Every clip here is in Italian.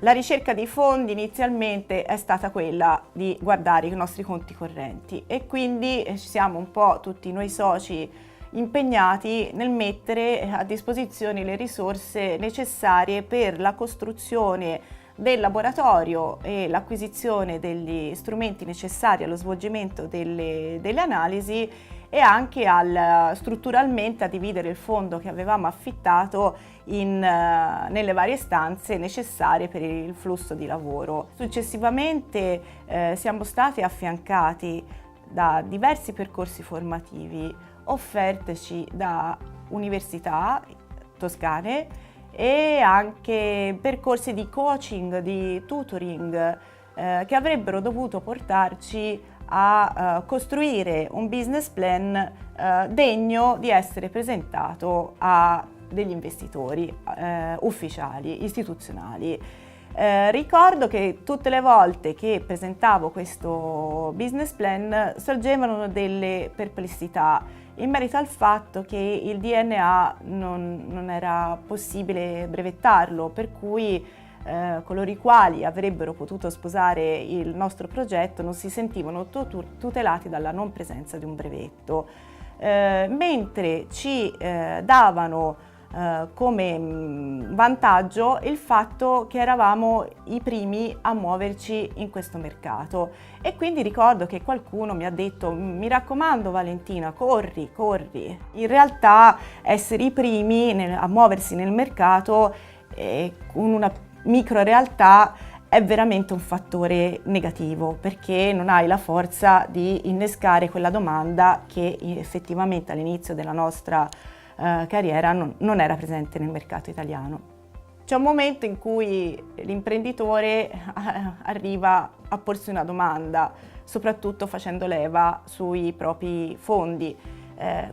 La ricerca di fondi inizialmente è stata quella di guardare i nostri conti correnti e quindi ci siamo un po' tutti noi soci impegnati nel mettere a disposizione le risorse necessarie per la costruzione del laboratorio e l'acquisizione degli strumenti necessari allo svolgimento delle analisi e anche strutturalmente a dividere il fondo che avevamo affittato nelle varie stanze necessarie per il flusso di lavoro. Successivamente siamo stati affiancati da diversi percorsi formativi offerteci da università toscane e anche percorsi di coaching, di tutoring che avrebbero dovuto portarci a costruire un business plan degno di essere presentato a degli investitori ufficiali, istituzionali. Ricordo che tutte le volte che presentavo questo business plan sorgevano delle perplessità in merito al fatto che il DNA non era possibile brevettarlo, per cui coloro i quali avrebbero potuto sposare il nostro progetto non si sentivano tutelati dalla non presenza di un brevetto, mentre ci davano come vantaggio il fatto che eravamo i primi a muoverci in questo mercato e quindi ricordo che qualcuno mi ha detto: mi raccomando Valentina, corri. In realtà essere i primi a muoversi nel mercato con una micro realtà è veramente un fattore negativo, perché non hai la forza di innescare quella domanda che effettivamente all'inizio della nostra carriera non era presente nel mercato italiano. C'è un momento in cui l'imprenditore arriva a porsi una domanda, soprattutto facendo leva sui propri fondi.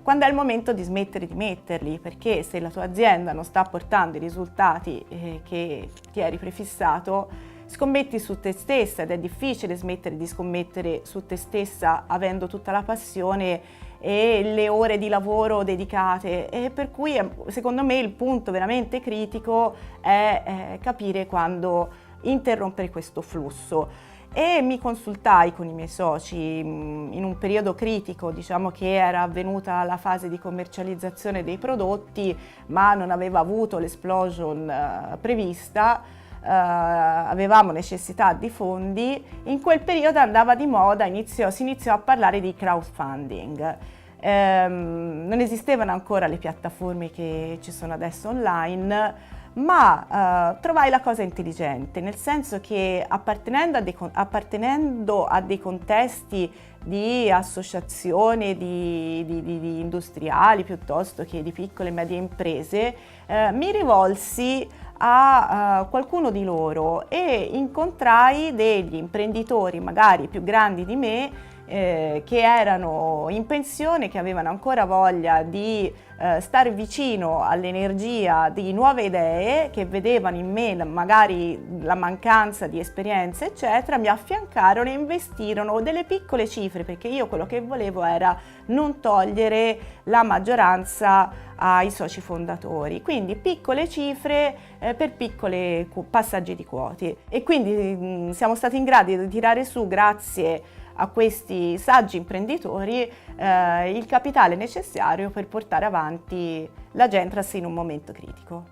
Quando è il momento di smettere di metterli, perché se la tua azienda non sta portando i risultati che ti eri prefissato, scommetti su te stessa ed è difficile smettere di scommettere su te stessa avendo tutta la passione e le ore di lavoro dedicate, e per cui secondo me il punto veramente critico è capire quando interrompere questo flusso. E mi consultai con i miei soci in un periodo critico, diciamo che era avvenuta la fase di commercializzazione dei prodotti ma non aveva avuto l'explosion prevista. Avevamo necessità di fondi. In quel periodo andava di moda, si iniziò a parlare di crowdfunding. Non esistevano ancora le piattaforme che ci sono adesso online, ma trovai la cosa intelligente, nel senso che appartenendo a dei contesti di associazioni di industriali piuttosto che di piccole e medie imprese, mi rivolsi a qualcuno di loro e incontrai degli imprenditori magari più grandi di me che erano in pensione, che avevano ancora voglia di stare vicino all'energia di nuove idee, che vedevano in me magari la mancanza di esperienza eccetera, mi affiancarono e investirono delle piccole cifre, perché io quello che volevo era non togliere la maggioranza ai soci fondatori, quindi piccole cifre per piccoli passaggi di quote, e quindi siamo stati in grado di tirare su, grazie a questi saggi imprenditori, il capitale necessario per portare avanti la Gentras in un momento critico.